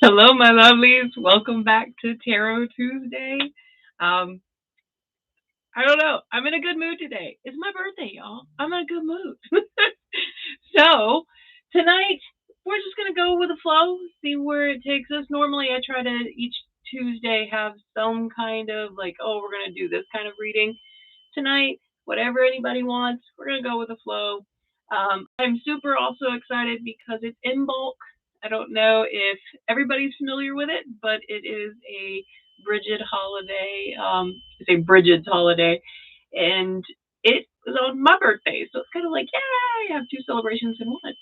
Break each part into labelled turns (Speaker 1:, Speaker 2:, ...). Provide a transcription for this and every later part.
Speaker 1: Hello, my lovelies. Welcome back to Tarot Tuesday. Um, I don't know. I'm in a good mood today. It's my birthday, y'all. I'm in a good mood. So, tonight, we're just going to go with the flow, see where it takes us. Normally, I try to each Tuesday have some kind of like, oh, we're going to do this kind of reading. Tonight, whatever anybody wants, we're going to go with the flow. I'm super also excited because it's in bulk. I don't know if everybody's familiar with it, but it is a Bridget holiday. It's a Bridget's holiday, and it was on my birthday, so it's kind of like, yeah, I have two celebrations in one.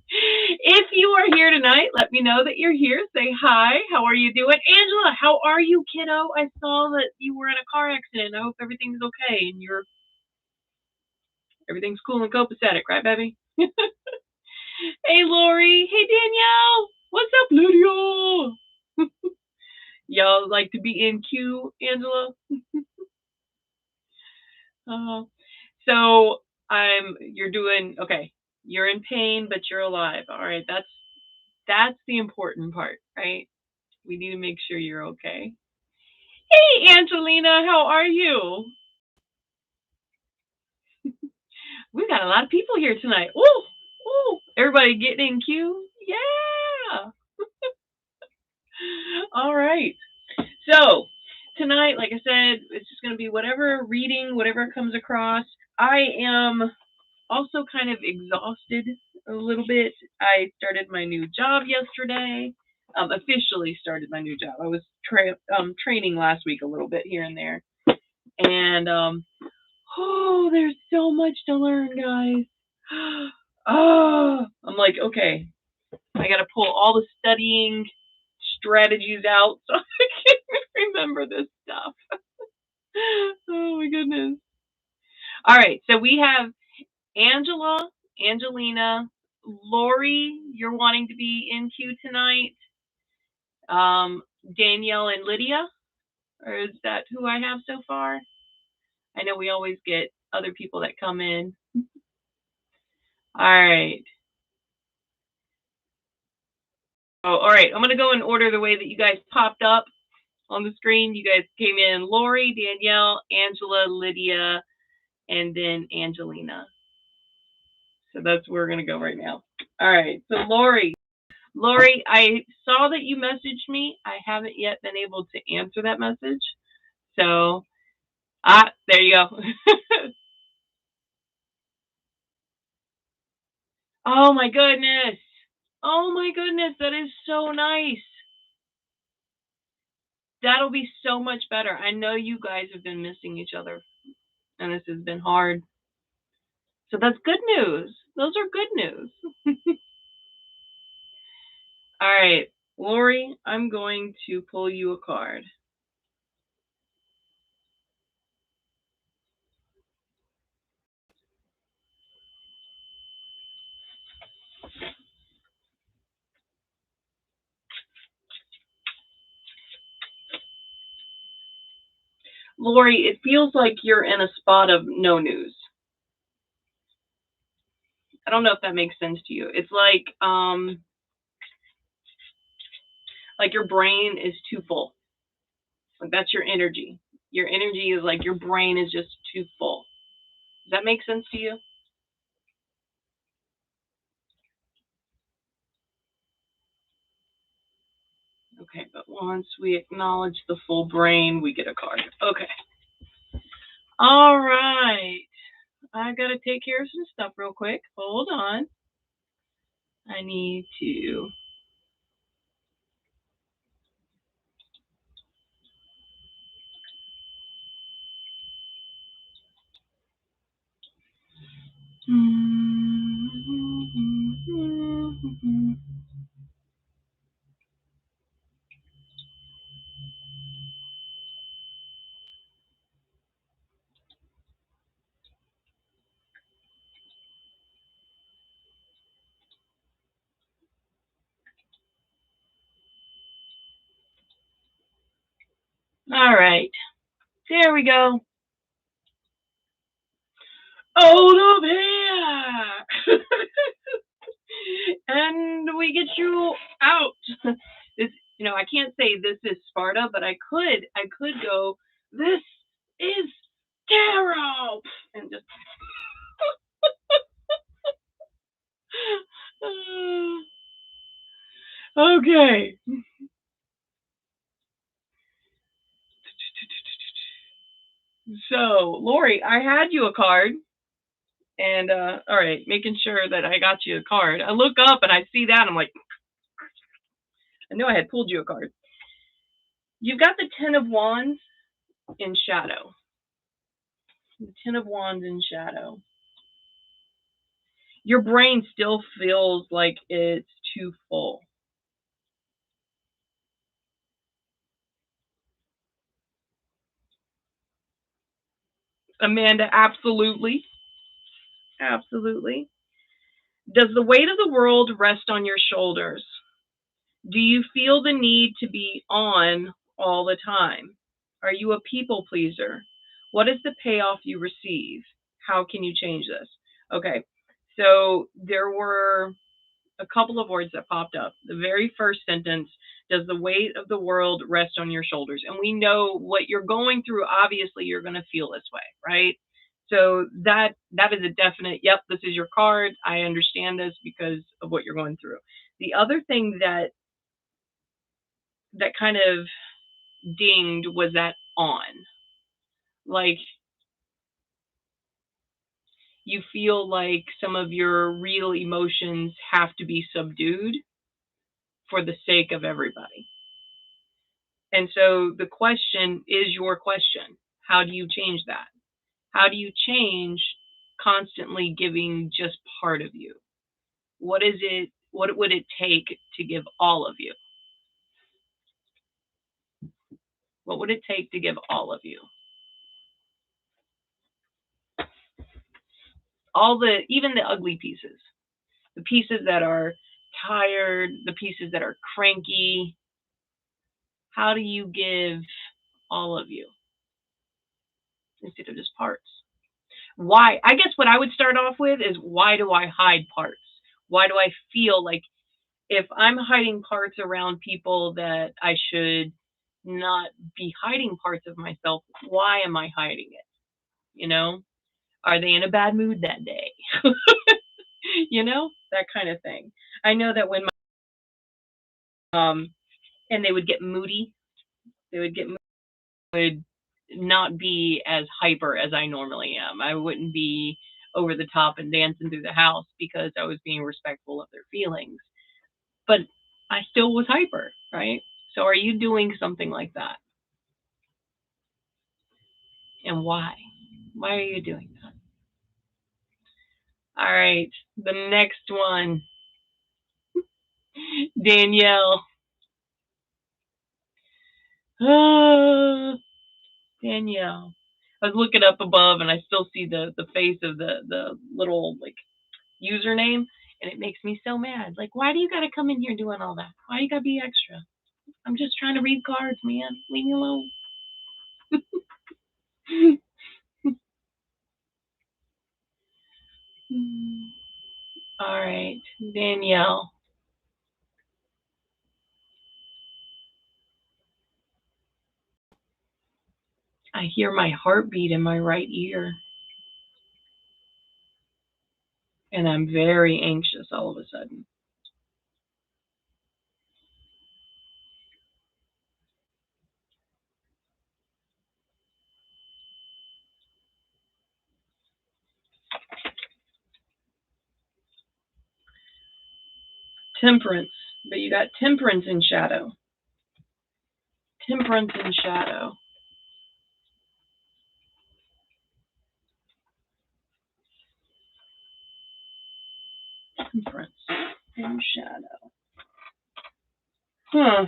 Speaker 1: If you are here tonight, let me know that you're here. Say hi. How are you doing? Angela, how are you, kiddo? I saw that you were in a car accident. I hope everything's okay and everything's cool and copacetic, right, baby? Hey, Lori. Hey, Danielle. What's up, Lydia? Y'all like to be in queue, Angela? uh, so you're doing okay. You're in pain, but you're alive. All right, that's the important part, right? We need to make sure you're okay. Hey, Angelina, how are you? We've got a lot of people here tonight. Ooh, ooh, everybody getting in queue? Yeah. All right. So tonight, like I said, it's just going to be whatever reading, whatever comes across. I am also kind of exhausted a little bit. I started my new job yesterday. Officially started my new job. I was training last week a little bit here and there, and oh, there's so much to learn, guys. Oh, I'm like, okay, I got to pull all the studying strategies out so I can remember this stuff. Oh my goodness. All right, so we have Angela, Angelina, Lori, you're wanting to be in queue tonight. Um, Danielle and Lydia, or is that who I have so far? I know we always get other people that come in. All right. Oh, all right. I'm going to go in order the way that you guys popped up on the screen. You guys came in Lori, Danielle, Angela, Lydia, and then Angelina. So that's where we're going to go right now. All right. So Lori, I saw that you messaged me. I haven't yet been able to answer that message. So, there you go. Oh my goodness. Oh my goodness. That is so nice. That'll be so much better. I know you guys have been missing each other and this has been hard. So that's good news. Those are good news. All right, Lori, I'm going to pull you a card. Lori, it feels like you're in a spot of no news. I don't know if that makes sense to you. It's like your brain is too full. Like that's your energy. Your energy is like your brain is just too full. Does that make sense to you? Okay, but once we acknowledge the full brain, we get a card. Okay. All right. I gotta take care of some stuff real quick. Hold on. I need to. All right. There we go. Out of here! And we get you out. can't say this is Sparta, but I could go, this is tarot, and just okay. So, Lori, I had you a card, and all right, making sure that I got you a card. I look up and I see that, I'm like, I knew I had pulled you a card. You've got the Ten of Wands in shadow. The Ten of Wands in shadow. Your brain still feels like it's too full. Amanda, absolutely. Absolutely. Does the weight of the world rest on your shoulders? Do you feel the need to be on all the time? Are you a people pleaser? What is the payoff you receive? How can you change this? Okay, so there were a couple of words that popped up. The very first sentence, does the weight of the world rest on your shoulders? And we know what you're going through, obviously you're going to feel this way, right? So that is a definite, yep, this is your card. I understand this because of what you're going through. The other thing that kind of dinged was that on. Like, you feel like some of your real emotions have to be subdued for the sake of everybody. And so the question is your question. How do you change that? How do you change constantly giving just part of you? What is it? What would it take to give all of you? What would it take to give all of you? All the, even the ugly pieces, the pieces that are tired, the pieces that are cranky. How do you give all of you instead of just parts? Why? I guess what I would start off with is, why do I hide parts? Why do I feel like if I'm hiding parts around people that I should not be hiding parts of myself, why am I hiding it? You know, are they in a bad mood that day? You know, that kind of thing. I know that when and they would get moody, would not be as hyper as I normally am. I wouldn't be over the top and dancing through the house because I was being respectful of their feelings. But I still was hyper, right? So are you doing something like that? And why? Why are you doing that? All right, the next one. Danielle. Danielle. I was looking up above and I still see the face of the little like username, and it makes me so mad. Like, why do you gotta come in here doing all that? Why you gotta be extra? I'm just trying to read cards, man. Leave me alone. All right, Danielle. I hear my heartbeat in my right ear. And I'm very anxious all of a sudden. Temperance. But you got temperance in shadow. Temperance in shadow. Temperance in shadow. Huh.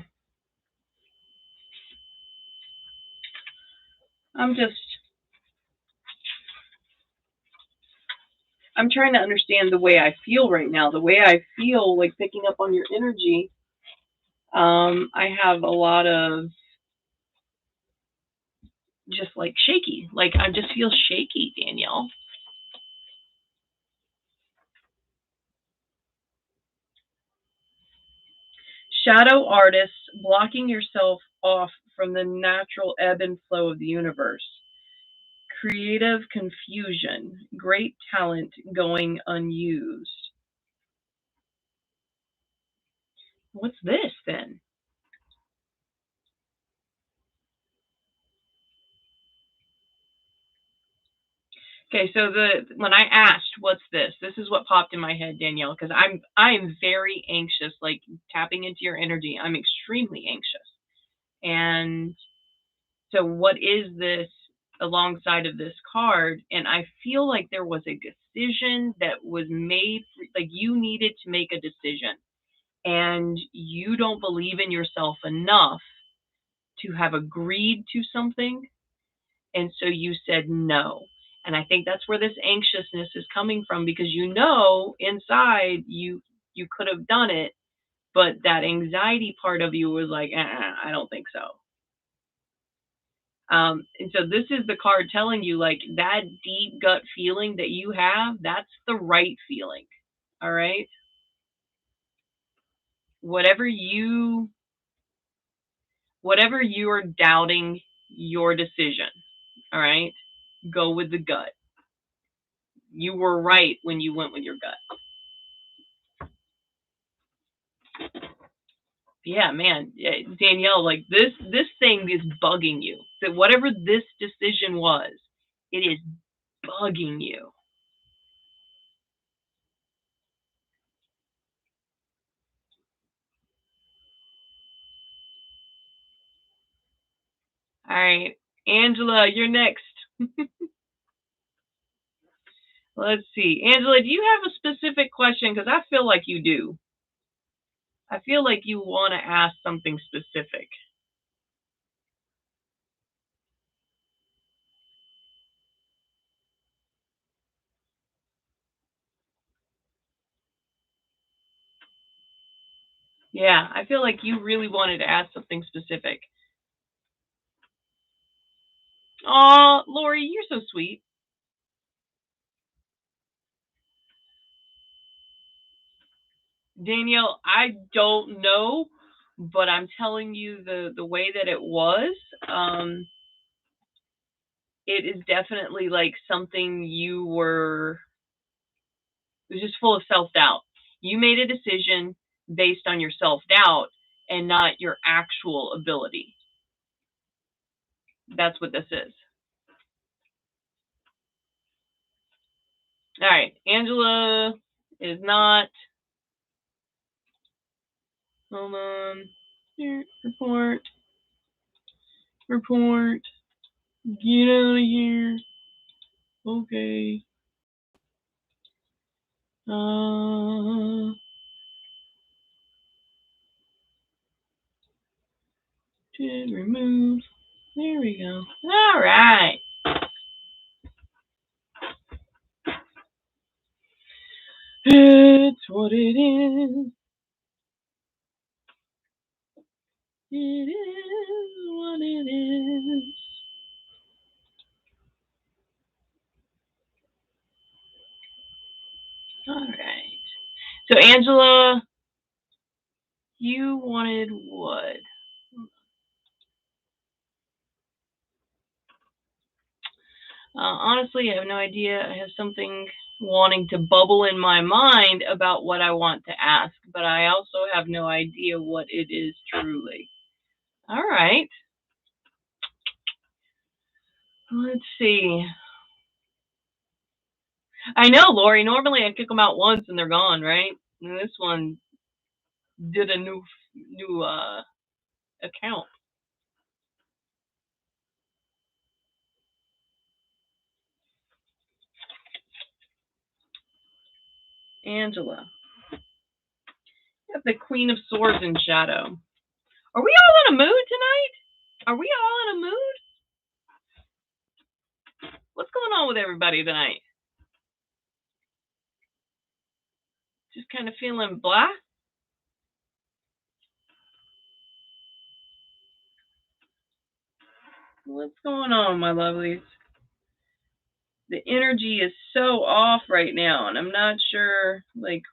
Speaker 1: I'm trying to understand the way I feel right now. The way I feel, like picking up on your energy, I have a lot of just like shaky. Like I just feel shaky, Danielle. Shadow artists blocking yourself off from the natural ebb and flow of the universe. Creative confusion. Great talent going unused. What's this then? Okay, so when I asked what's this is what popped in my head, Danielle, because I'm very anxious, like tapping into your energy. I'm extremely anxious. And so what is this alongside of this card? And I feel like there was a decision that was made, like you needed to make a decision and you don't believe in yourself enough to have agreed to something. And so you said no. And I think that's where this anxiousness is coming from, because you know inside you could have done it, but that anxiety part of you was like, I don't think so. And so this is the card telling you, like, that deep gut feeling that you have, that's the right feeling. All right. Whatever you are doubting your decision, all right, go with the gut. You were right when you went with your gut. Yeah, man, Danielle, like this thing is bugging you. That whatever this decision was, it is bugging you. All right, Angela, you're next. Let's see. Angela, do you have a specific question? Because I feel like you do. I feel like you want to ask something specific. Yeah, I feel like you really wanted to ask something specific. Oh, Lori, you're so sweet. Danielle, I don't know, but I'm telling you the way that it was. It is definitely like something you were, it was just full of self-doubt. You made a decision based on your self-doubt and not your actual ability. That's what this is. All right, Angela is not. Hold on. Here, report. Get out of here. Okay. Did remove. There we go. All right. It's what it is. It is what it is. All right. So, Angela, you wanted what? Honestly, I have no idea. I have something wanting to bubble in my mind about what I want to ask, but I also have no idea what it is truly. All right. Let's see. I know, Lori. Normally I kick them out once and they're gone, right? And this one did a new account. Angela. You have the Queen of Swords in shadow. Are we all in a mood tonight? Are we all in a mood? What's going on with everybody tonight? Just kind of feeling blah? What's going on, my lovelies? The energy is so off right now, and I'm not sure, like,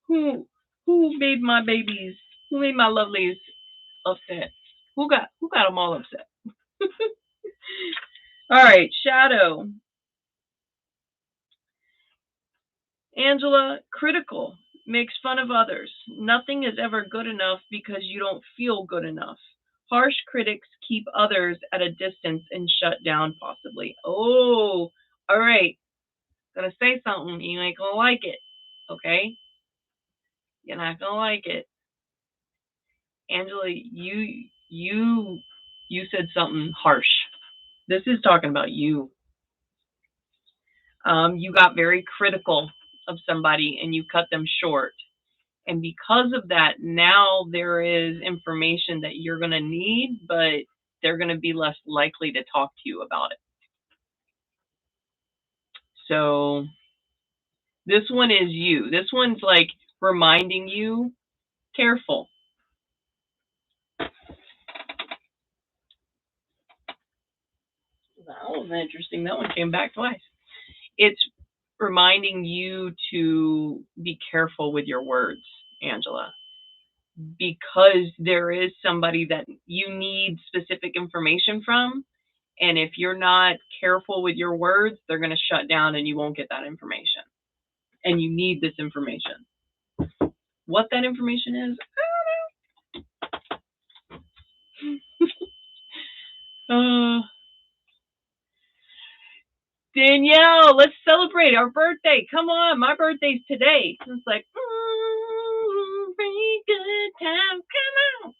Speaker 1: who made my babies Who made my lovelies upset? Who got them all upset? All right, Shadow. Angela, critical, makes fun of others. Nothing is ever good enough because you don't feel good enough. Harsh critics keep others at a distance and shut down, possibly. Oh, all right. Gonna say something. You ain't gonna like it. Okay? You're not gonna like it. Angela, you said something harsh. This is talking about you. You got very critical of somebody and you cut them short. And because of that, now there is information that you're going to need, but they're going to be less likely to talk to you about it. So this one is you. This one's like reminding you, careful. That was interesting. That one came back twice. It's reminding you to be careful with your words, Angela, because there is somebody that you need specific information from. And if you're not careful with your words, they're going to shut down and you won't get that information. And you need this information. What that information is, I don't know. Danielle, let's celebrate our birthday. Come on, my birthday's today. It's like, very good time. Come on.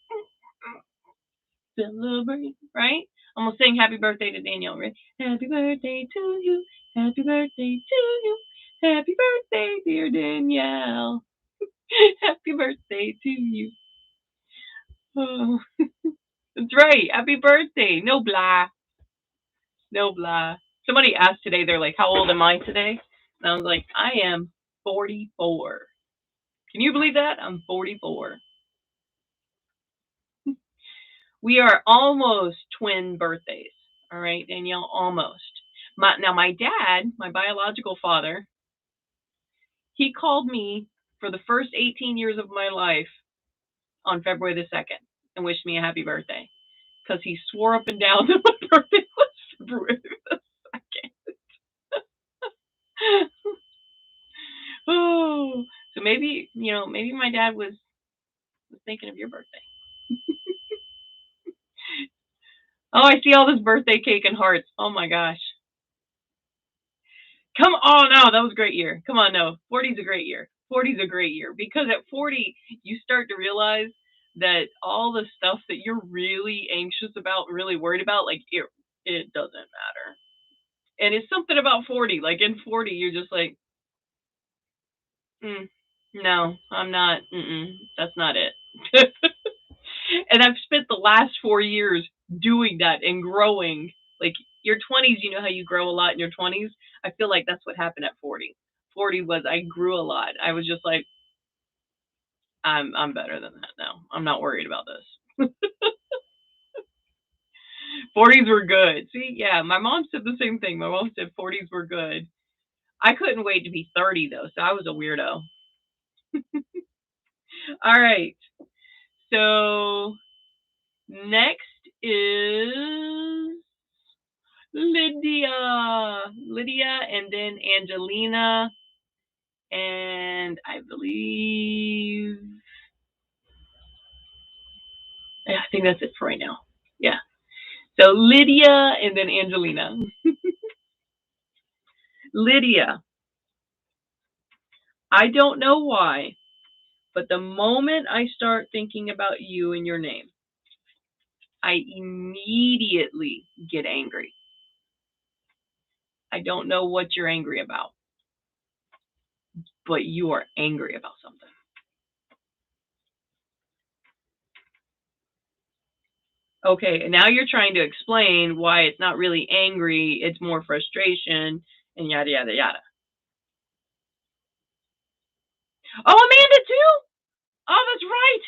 Speaker 1: Celebrate, right? I'm going to sing happy birthday to Danielle, right? Happy birthday to you. Happy birthday to you. Happy birthday, dear Danielle. Happy birthday to you. Oh, that's right. Happy birthday. No blah. No blah. Somebody asked today, they're like, how old am I today? And I was like, I am 44. Can you believe that? I'm 44. We are almost twin birthdays. All right, Danielle, almost. Now, my dad, my biological father, he called me for the first 18 years of my life on February the 2nd and wished me a happy birthday because he swore up and down that my birthday was February the 2nd. Oh, so maybe, maybe my dad was thinking of your birthday. Oh, I see all this birthday cake and hearts. Oh my gosh. Come on, no, that was a great year. Come on, no. 40's a great year. 40's a great year because at 40, you start to realize that all the stuff that you're really anxious about, really worried about, like it doesn't matter. And it's something about 40. Like in 40, you're just like, no, I'm not. That's not it. And I've spent the last 4 years doing that and growing. Like your 20s, you know how you grow a lot in your 20s? I feel like that's what happened at 40. 40 was I grew a lot. I was just like, I'm better than that now. I'm not worried about this. 40s were good. See, yeah, my mom said the same thing. My mom said 40s were good. I couldn't wait to be 30 though, so I was a weirdo. All right. So next is Lydia, and then Angelina, and I believe, I think that's it for right now. Yeah. So Lydia and then Angelina. Lydia, I don't know why, but the moment I start thinking about you and your name, I immediately get angry. I don't know what you're angry about, but you are angry about something. Okay, and now you're trying to explain why it's not really angry, it's more frustration, and yada, yada, yada. Oh, Amanda, too? Oh, that's right.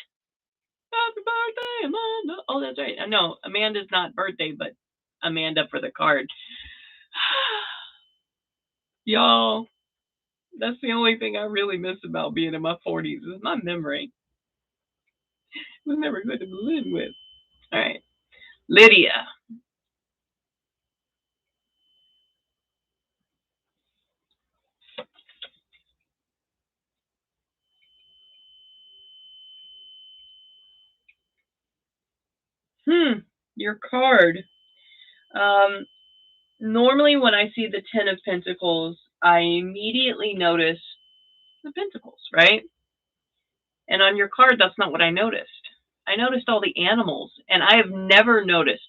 Speaker 1: Happy birthday, Amanda. Oh, that's right. No, Amanda's not birthday, but Amanda for the card. Y'all, that's the only thing I really miss about being in my 40s is my memory. was never good to live with. All right. Lydia. Your card. Um, Normally when I see the Ten of Pentacles, I immediately notice the Pentacles, right? And on your card, that's not what I noticed. I noticed all the animals, and I have never noticed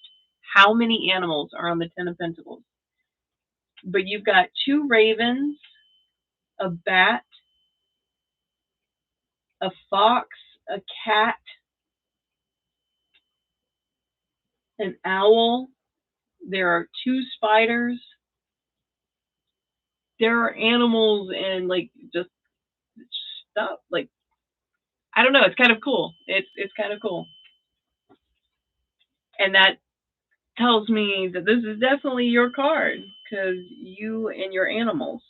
Speaker 1: how many animals are on the Ten of Pentacles. But you've got two ravens, a bat, a fox, a cat, an owl. There are two spiders. There are animals and like just stuff. Like I don't know. It's kind of cool. It's kind of cool, and that tells me that this is definitely your card because you and your animals.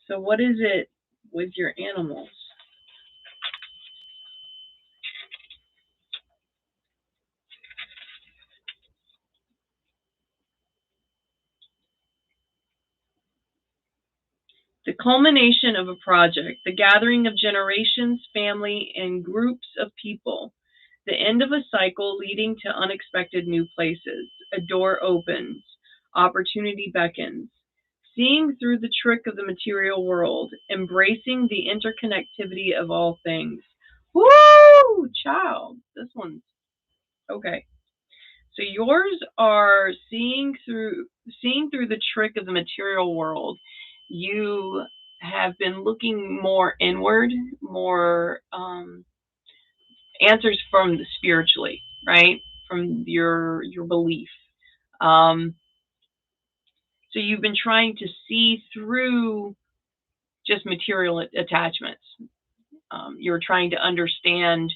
Speaker 1: So what is it with your animals? The culmination of a project, the gathering of generations, family, and groups of people. The end of a cycle leading to unexpected new places. A door opens. Opportunity beckons. Seeing through the trick of the material world. Embracing the interconnectivity of all things. Woo! Child. This one's okay. So yours are seeing through the trick of the material world. You have been looking more inward, more answers from the spiritually, right? From your belief. Um, so you've been trying to see through just material attachments. You're trying to understand,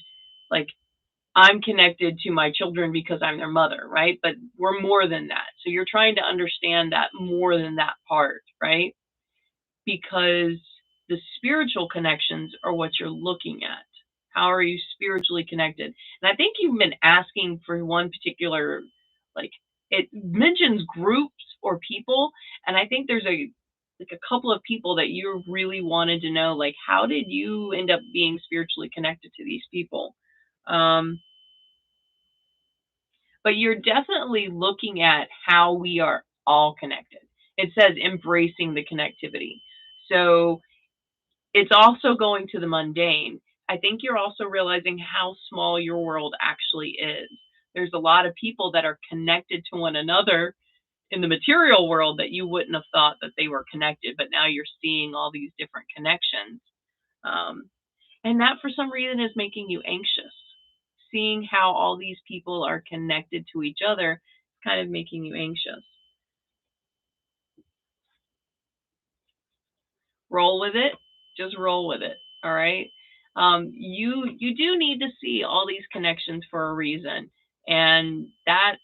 Speaker 1: like, I'm connected to my children because I'm their mother, right? But we're more than that. So you're trying to understand that more than that part, right? Because the spiritual connections are what you're looking at. How are you spiritually connected? And I think you've been asking for one particular, like, it mentions groups or people, and I think there's a couple of people that you really wanted to know, like, how did you end up being spiritually connected to these people? Um, but you're definitely looking at how we are all connected. It says embracing the connectivity. So it's also going to the mundane. I think you're also realizing how small your world actually is. There's a lot of people that are connected to one another in the material world that you wouldn't have thought that they were connected, but now you're seeing all these different connections. And that for some reason is making you anxious. Seeing how all these people are connected to each other is kind of making you anxious. Roll with it. Just roll with it. All right. You do need to see all these connections for a reason, and that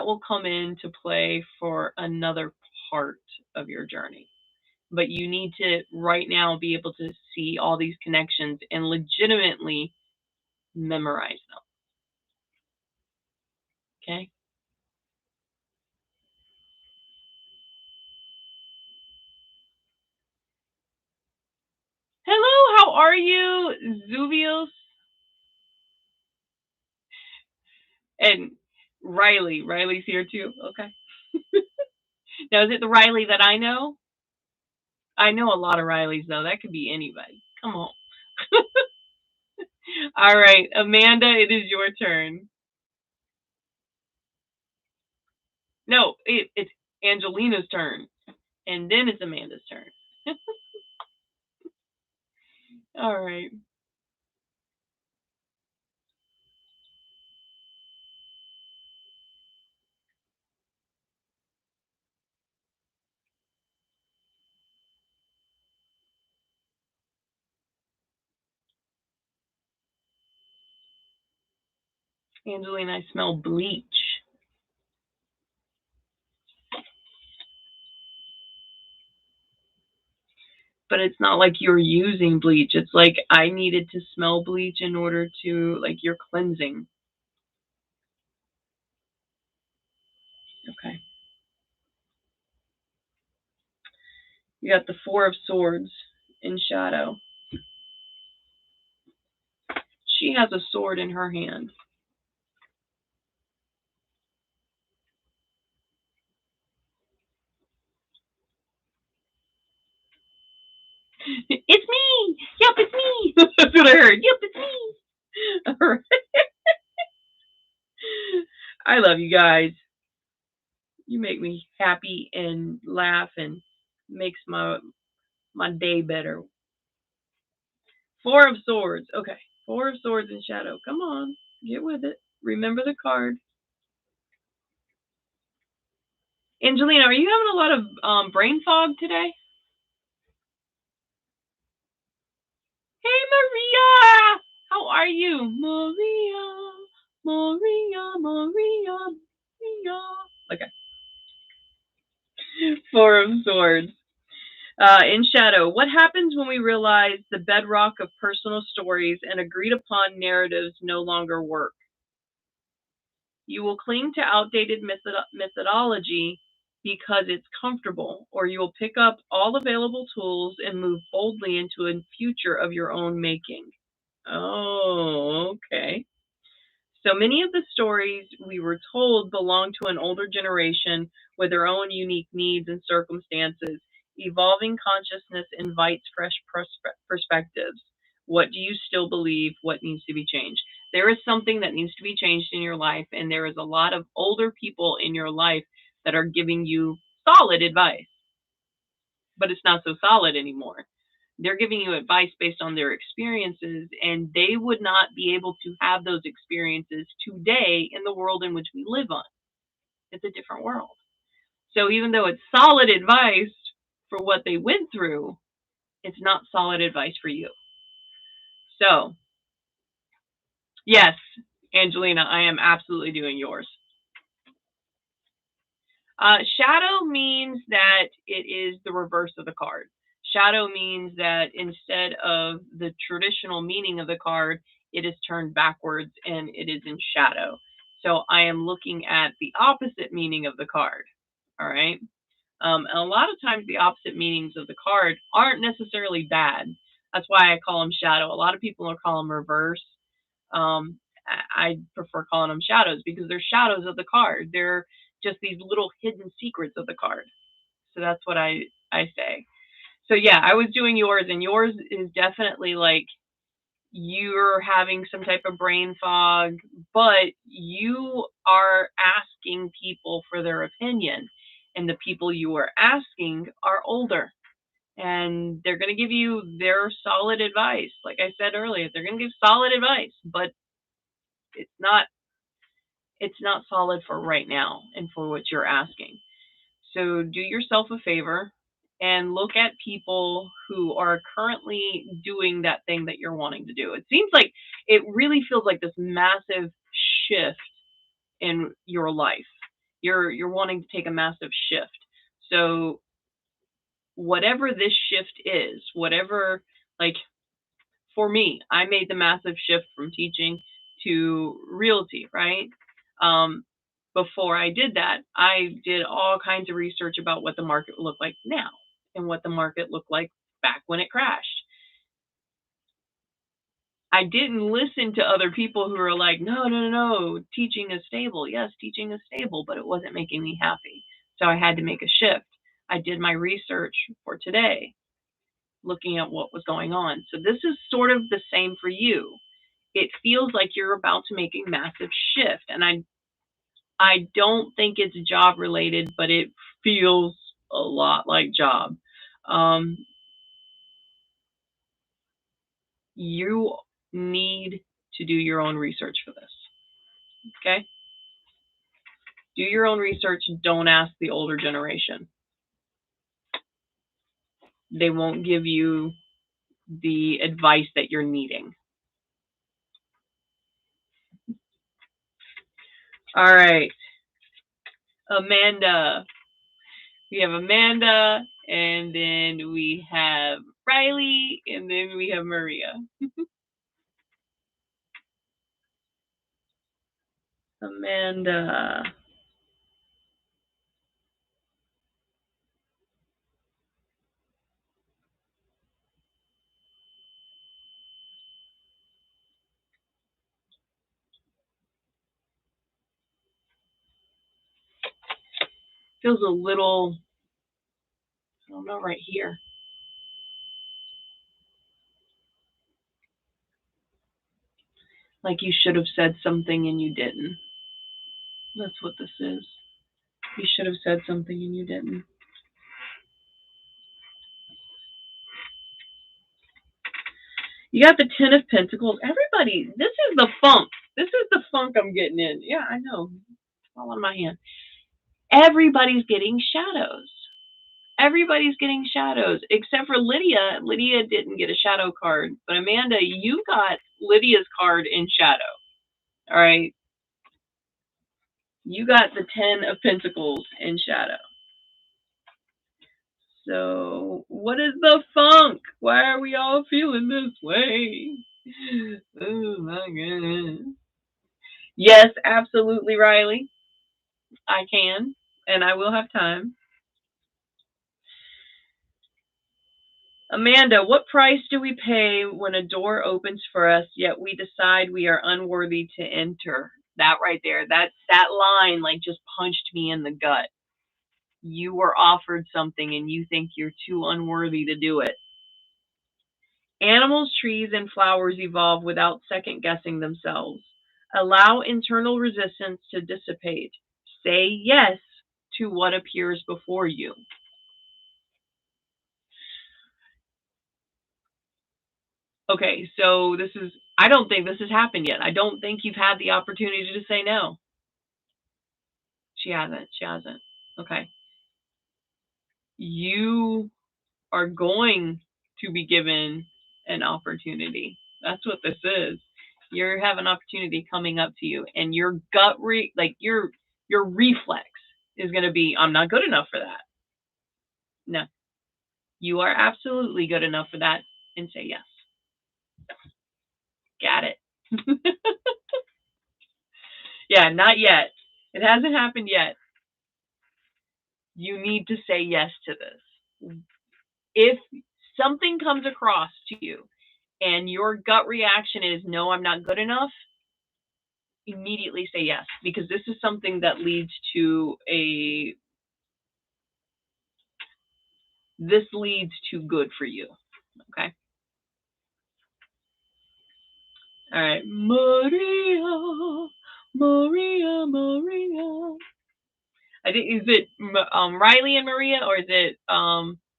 Speaker 1: will come into play for another part of your journey. But you need to right now be able to see all these connections and legitimately memorize them. Okay. Hello, how are you, Zuvios? And Riley. Riley's here too. Okay. Now, is it the Riley that I know? I know a lot of Rileys, though. That could be anybody. Come on. All right, Amanda, it is your turn. No, it's Angelina's turn. And then it's Amanda's turn. All right. Angelina, I smell bleach. But it's not like you're using bleach. It's like I needed to smell bleach in order to, like, you're cleansing. Okay. You got the Four of Swords in shadow. She has a sword in her hand. It's me! Yep, it's me! That's what I heard. Yep, it's me! All right. I love you guys. You make me happy and laugh and makes my day better. Four of Swords. Okay. Four of Swords in shadow. Come on. Get with it. Remember the card. Angelina, are you having a lot of brain fog today? Hey, Maria! How are you? Maria, Maria, Maria, Maria. Okay. Four of Swords. In shadow, what happens when we realize the bedrock of personal stories and agreed upon narratives no longer work? You will cling to outdated methodology because it's comfortable, or you will pick up all available tools and move boldly into a future of your own making. Oh, okay. So many of the stories we were told belong to an older generation with their own unique needs and circumstances. Evolving consciousness invites fresh perspectives. What do you still believe? What needs to be changed? There is something that needs to be changed in your life, and there is a lot of older people in your life that are giving you solid advice, but it's not so solid anymore. They're giving you advice based on their experiences, and they would not be able to have those experiences today in the world in which we live on. It's a different world. So even though it's solid advice for what they went through, it's not solid advice for you. So, yes, Angelina, I am absolutely doing yours. Shadow means that it is the reverse of the card. Shadow means that instead of the traditional meaning of the card, it is turned backwards and it is in shadow. So I am looking at the opposite meaning of the card. All right. And a lot of times the opposite meanings of the card aren't necessarily bad. That's why I call them shadow. A lot of people will call them reverse. I prefer calling them shadows because they're shadows of the card. They're just these little hidden secrets of the card. So that's what I say. So yeah, I was doing yours, and yours is definitely like you're having some type of brain fog, but you are asking people for their opinion, and the people you are asking are older, and they're going to give you their solid advice. Like I said earlier, they're going to give solid advice, but it's not solid for right now and for what you're asking. So do yourself a favor and look at people who are currently doing that thing that you're wanting to do. It seems like it really feels like this massive shift in your life. You're wanting to take a massive shift. So whatever this shift is, whatever, like for me, I made the massive shift from teaching to realty, right? Before I did that, I did all kinds of research about what the market looked like now and what the market looked like back when it crashed. I didn't listen to other people who were like, no, teaching is stable. Yes, teaching is stable, but it wasn't making me happy. So I had to make a shift. I did my research for today, looking at what was going on. So this is sort of the same for you. It feels like you're about to make a massive shift. And I don't think it's job related, but it feels a lot like job. You need to do your own research for this. Okay? Do your own research. Don't ask the older generation. They won't give you the advice that you're needing. All right. Amanda. We have Amanda, and then we have Riley, and then we have Maria. Amanda. Feels a little, I don't know, right here. Like you should have said something and you didn't. That's what this is. You should have said something and you didn't. You got the Ten of Pentacles. Everybody, this is the funk. This is the funk I'm getting in. Yeah, I know. It's all in my hand. Everybody's getting shadows. Everybody's getting shadows except for Lydia. Lydia didn't get a shadow card, but Amanda, you got Lydia's card in shadow. All right. You got the Ten of Pentacles in shadow. So, what is the funk? Why are we all feeling this way? Oh my goodness. Yes, absolutely, Riley. I can, and I will have time. Amanda, what price do we pay when a door opens for us, yet we decide we are unworthy to enter? That right there, that line like just punched me in the gut. You were offered something and you think you're too unworthy to do it. Animals, trees, and flowers evolve without second guessing themselves. Allow internal resistance to dissipate. Say yes to what appears before you. Okay, so I don't think this has happened yet. I don't think you've had the opportunity to say no. She hasn't. Okay. You are going to be given an opportunity. That's what this is. You have an opportunity coming up to you, and your gut your reflex is going to be, I'm not good enough for that. No, you are absolutely good enough for that, and say yes. Got it. Yeah, not yet. It hasn't happened yet. You need to say yes to this. If something comes across to you and your gut reaction is, no, I'm not good enough, immediately say yes, because this is something that leads to this leads to good for you. Okay. All right. Maria. I think, is it Riley and Maria, or is it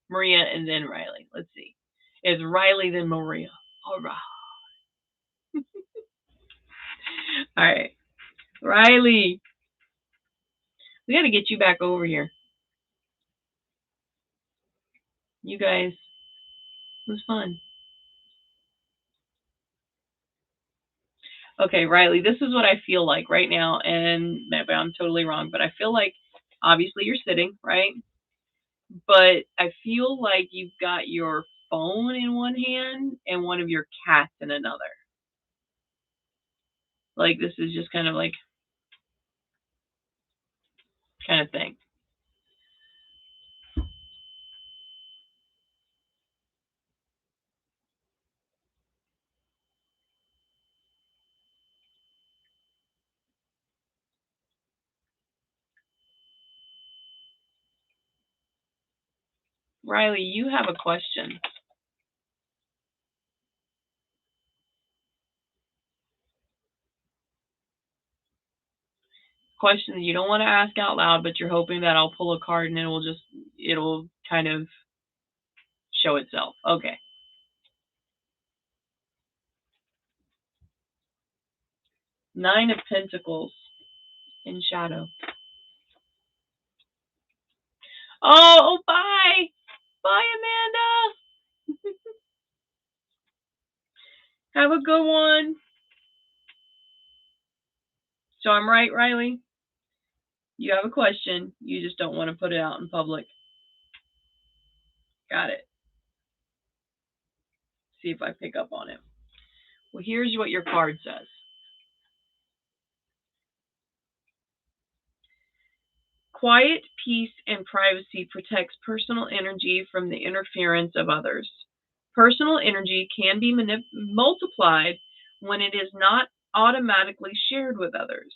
Speaker 1: Maria and then Riley? Let's see. It's Riley then Maria. All right. All right. Riley, we got to get you back over here. You guys, it was fun. Okay, Riley, this is what I feel like right now, and maybe I'm totally wrong, but I feel like, obviously you're sitting, right? But I feel like you've got your phone in one hand and one of your cats in another. Like, this is just kind of thing. Riley, you have a question. Question that you don't want to ask out loud, but you're hoping that I'll pull a card and it'll kind of show itself. Okay. Nine of Pentacles in shadow. Oh, bye. Bye, Amanda. Have a good one. So I'm right, Riley? You have a question. You just don't want to put it out in public. Got it. See if I pick up on it. Well, here's what your card says. Quiet, peace, and privacy protects personal energy from the interference of others. Personal energy can be multiplied when it is not automatically shared with others.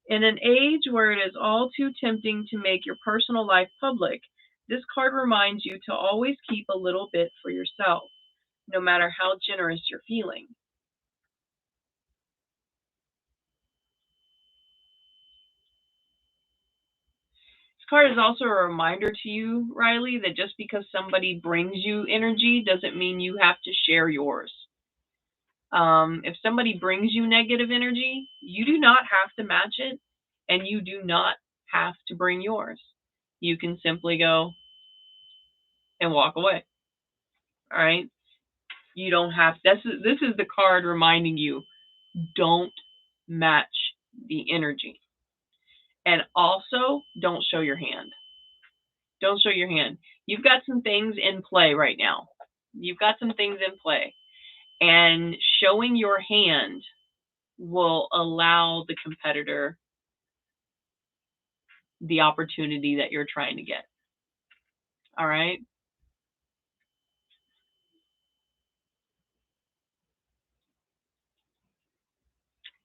Speaker 1: In an age where it is all too tempting to make your personal life public, this card reminds you to always keep a little bit for yourself, no matter how generous you're feeling. This card is also a reminder to you, Riley, that just because somebody brings you energy doesn't mean you have to share yours. If somebody brings you negative energy, you do not have to match it, and you do not have to bring yours. You can simply go and walk away. All right? You don't have, this is the card reminding you, don't match the energy. And also, don't show your hand. Don't show your hand. You've got some things in play right now. You've got some things in play. And showing your hand will allow the competitor the opportunity that you're trying to get. All right?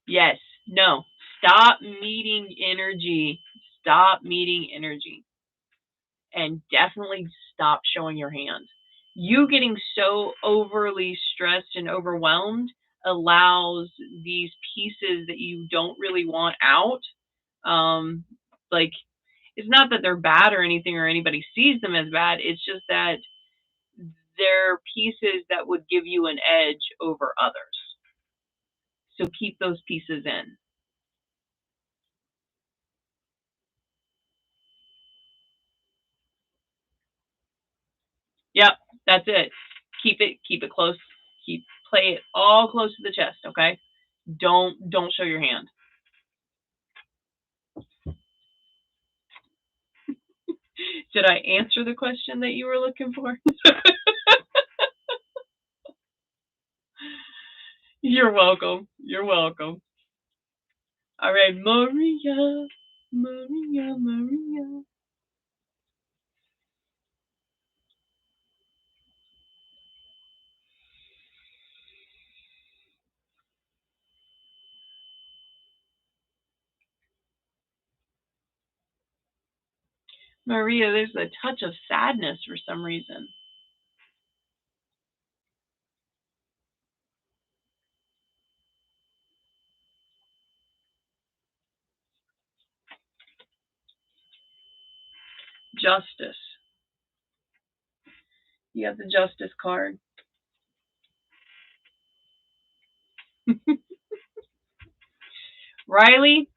Speaker 1: Yes. No. Stop meeting energy. Stop meeting energy. And definitely stop showing your hand. You getting so overly stressed and overwhelmed allows these pieces that you don't really want out. Like, it's not that they're bad or anything or anybody sees them as bad. It's just that they're pieces that would give you an edge over others. So keep those pieces in. Yep, that's it. Keep it close. Play it all close to the chest, okay? Don't show your hand. Did I answer the question that you were looking for? You're welcome. You're welcome. All right, Maria. Maria, Maria. Maria, there's a touch of sadness for some reason. Justice. You have the Justice card. Riley,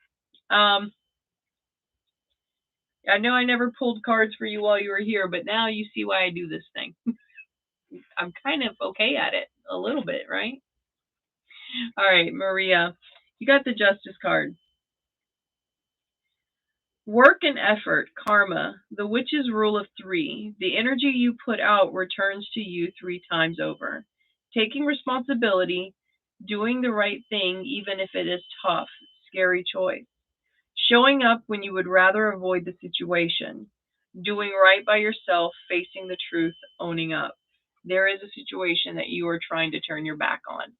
Speaker 1: I know I never pulled cards for you while you were here, but now you see why I do this thing. I'm kind of okay at it, a little bit, right? All right, Maria, you got the Justice card. Work and effort, karma, the witch's rule of three. The energy you put out returns to you 3 times over. Taking responsibility, doing the right thing, even if it is tough, scary choice. Showing up when you would rather avoid the situation. Doing right by yourself, facing the truth, owning up. There is a situation that you are trying to turn your back on.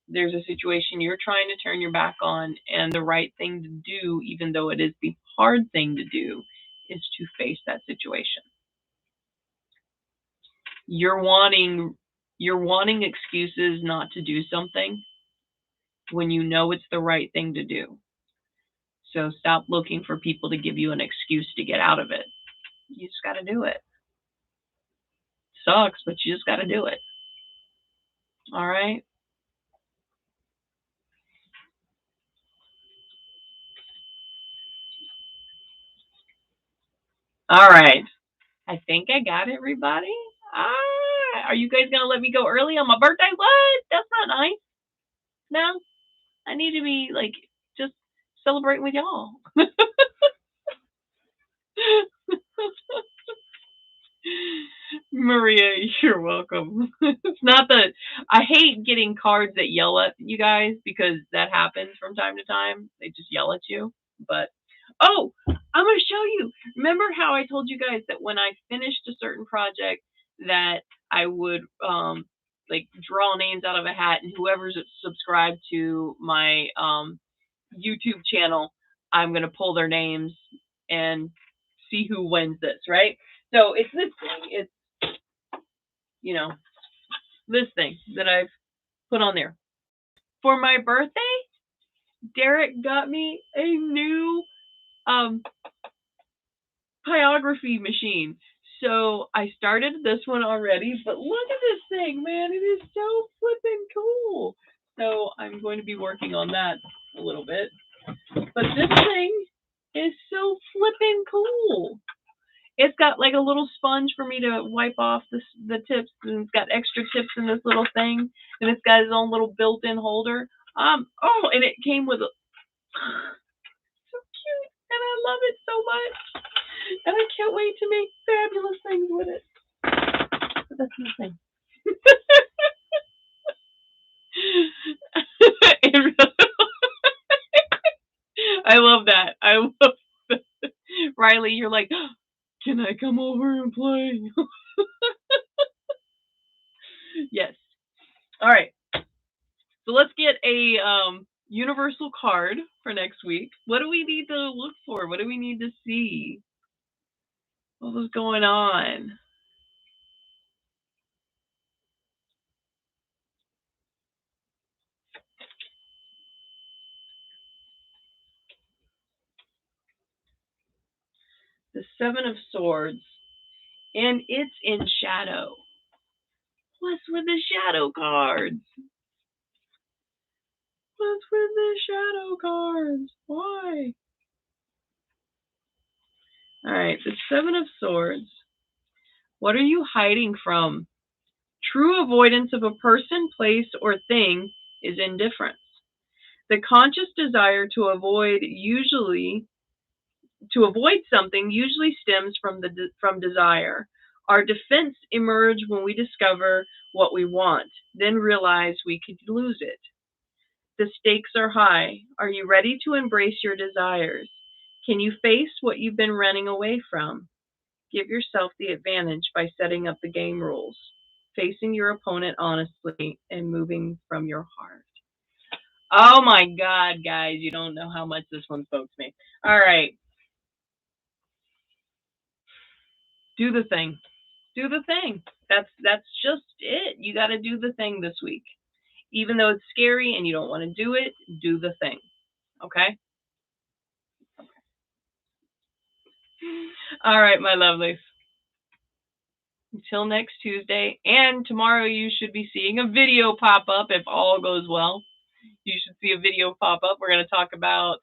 Speaker 1: There's a situation you're trying to turn your back on, and the right thing to do, even though it is the hard thing to do, is to face that situation. You're wanting excuses not to do something when you know it's the right thing to do. So stop looking for people to give you an excuse to get out of it. You just got to do it. Sucks, but you just got to do it. All right? All right. I think I got everybody. Are you guys going to let me go early on my birthday? What? That's not nice. No, I need to be like just celebrating with y'all. Maria, you're welcome. It's not that I hate getting cards that yell at you guys because that happens from time to time. They just yell at you. But oh, I'm gonna show you. Remember how I told you guys that when I finished a certain project that I would like draw names out of a hat, and whoever's subscribed to my YouTube channel, I'm gonna pull their names and see who wins this, right? So it's this thing. It's you know, this thing that I've put on there. For my birthday, Derek got me a new pyrography machine. So I started this one already, but look at this thing, man. It is so flippin' cool. So I'm going to be working on that a little bit. But this thing is so flippin' cool. It's got like a little sponge for me to wipe off the tips, and it's got extra tips in this little thing, and it's got its own little built-in holder. Oh, and it came with a so cute, and I love it so much, and I can't wait to make fabulous things with it. But that's nothing. I love that. I love that. Riley, you're like, can I come over and play? Yes. All right. So let's get a universal card for next week. What do we need to look for? What do we need to see? What was going on? The Seven of Swords. And it's in shadow. What's with the shadow cards? What's with the shadow cards? Why? All right, the Seven of Swords. What are you hiding from? True avoidance of a person, place, or thing is indifference. The conscious desire to avoid something usually stems from desire. Our defense emerge when we discover what we want, then realize we could lose it. The stakes are high. Are you ready to embrace your desires? Can you face what you've been running away from? Give yourself the advantage by setting up the game rules, facing your opponent honestly, and moving from your heart. Oh my God, guys, you don't know how much this one spoke to me. All right. Do the thing. Do the thing. That's just it. You got to do the thing this week. Even though it's scary and you don't want to do it, do the thing. Okay? All right, my lovelies. Until next Tuesday. And tomorrow you should be seeing a video pop up if all goes well. You should see a video pop up. We're going to talk about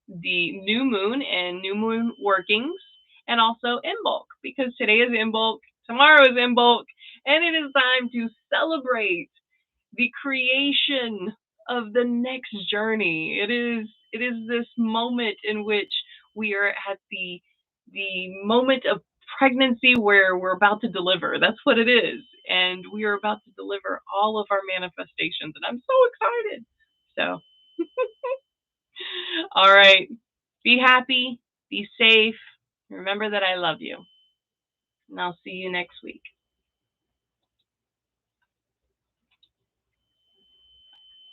Speaker 1: the new moon and new moon workings, and also Imbolc, because today is Imbolc, tomorrow is Imbolc, and it is time to celebrate the creation of the next journey. It is this moment in which we are at the moment of pregnancy where we're about to deliver. That's what it is. And we are about to deliver all of our manifestations. And I'm so excited. So, all right. Be happy. Be safe. Remember that I love you. And I'll see you next week.